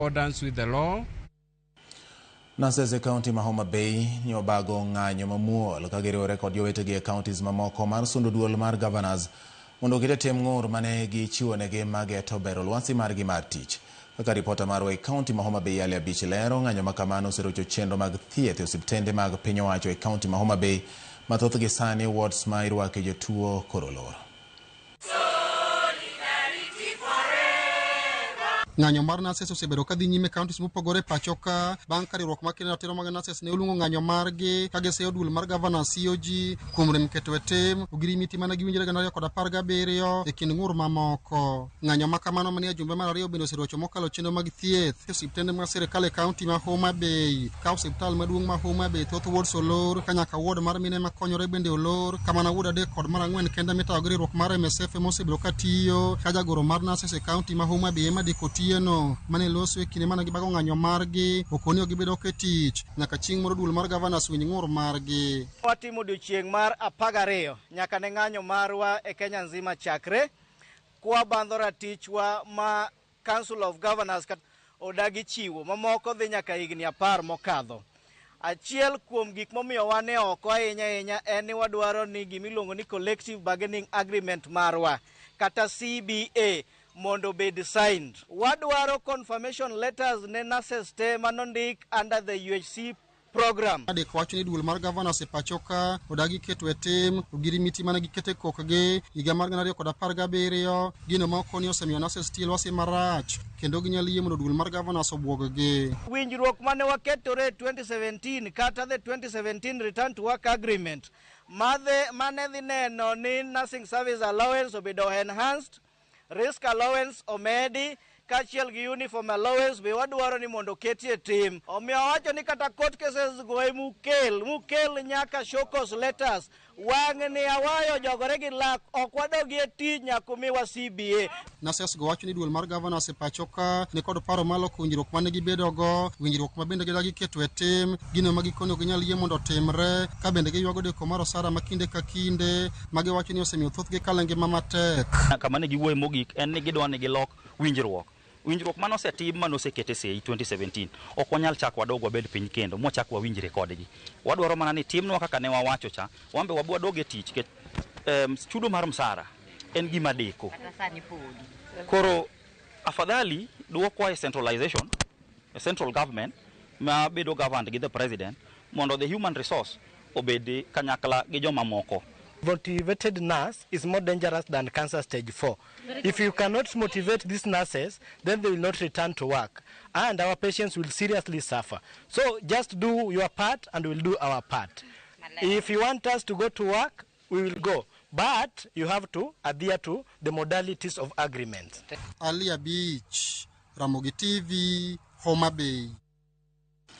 accordance with the law. Nases County ma Homabay ni obago ng'anyo mamuol kagiriwore kod jowetegi e counties mamoko mar sundo duol mar governors mondo gitem ng'ur mane gichiwonegi mageto bero lwasi margi mar tich. Kaka ripota marwa e county ma Homabay Ali Abich lero, ng'anyo makamano oserocho chenro mag thieth e osiptende mag piny owacho e county ma Homabay ma thothgi sani wards ma irwake jotuo koro olor. Ng'anyo mar Nases osebedo kadhi nyime counties mopogore pacho ka bang' ka riwruok makende ratiro mag Nases ne oluongo ng'anyo margi ka giseyo duol mar governor COG kuom rem keto e tim ogirimiti mana giwinjore gana 217 e kind ng'ur mamoko. Ng'anyo makamano manie jumbe mar ariyo bende oserocho mokalo chenro mag thieth e osiptende mag sirkal e county ma Homabay. Ka osiptal maduong' ma Homabay thoth wards olor ka nyaka ward mar mine makonyore bende olor, kamana ward adek kod mar ang'wen kende mitayo gi riwruok mar MSF mosebedo katiyo ka jagoro mar Nases e county ma Homabay ema diko no mane loso e kinde mana gibago ng'anyo margi okoni gibedo ke tich nyaka chieng' moro duol mar governors winj ng'ur margi. Watimo odiochieng' mar 12 nyaka ne ng'anyo marwa e Kenya nzima chakre kwa bandho ratichwa ma Council of Governors odagi chiwo mamoko dhi nyaka higni 10 mokadho. Achiel kuom gik momiyo wane oko ahinya en ni wadwaro ni gimiluongo ni collective bargaining agreement marwa kata CBA mondo bed signed. Wadwaro confirmation letters ne Nases te manondik under the UHC program. Adek wacho ni duol mar governors e pacho ka odagi keto e tim ogirimiti mana gikete kokgi higa mar 2017 gino ma okoni osemiyo Nases tiel wasi marach kendo ginyalo yie mondo duol mar governors obwoggi. Winjruok mane waketore 2017 kata the 2017 return to work agreement mane dhi neno ni nursing service allowance obedo enhanced, risk allowance omedi kachiel gi uniform allowance be wadwaro ni mondo ketie tim. Omiyo wacho ni kata court cases go mukel nyaka show cause letters wang' ni awayo jogore gi lak ok wadogi e tich nyaka miwa CBA. Nases go wacho ni duol mar governors e pacho ka ni kod paro malo winjruok mane gibedo go, winjruok ma bende gidagi keto e tim gino ma gikono ginyal yie mondo timre ka bende giywago deko mar osara makinde ka kinde ma giwacho ni osemiyo thothgi kalo ngima matek. Kama ne giwuoyo mogik en ni gidwa ni gilok winjruok mano osetim mano osekete sei 2017 ok wanyal chak wadog wabed piny kendo mochak wawinjre kodgi. Wadwaro mana ni timnwa kaka ne wawacho cha wambe wabwadog e tich ke chudo mar msara en gima deko koro afadhali duokwa e centralization a central government ma bedo governed gi the president mondo the human resource obed kanyakla gi joma moko. Motivated nurse is more dangerous than cancer stage 4. If you cannot motivate these nurses, then they will not return to work and our patients will seriously suffer. So just do your part and we'll do our part. If you want us to go to work, we will go. But you have to adhere to the modalities of agreement. Ali Abich, Ramogi TV, Homabay.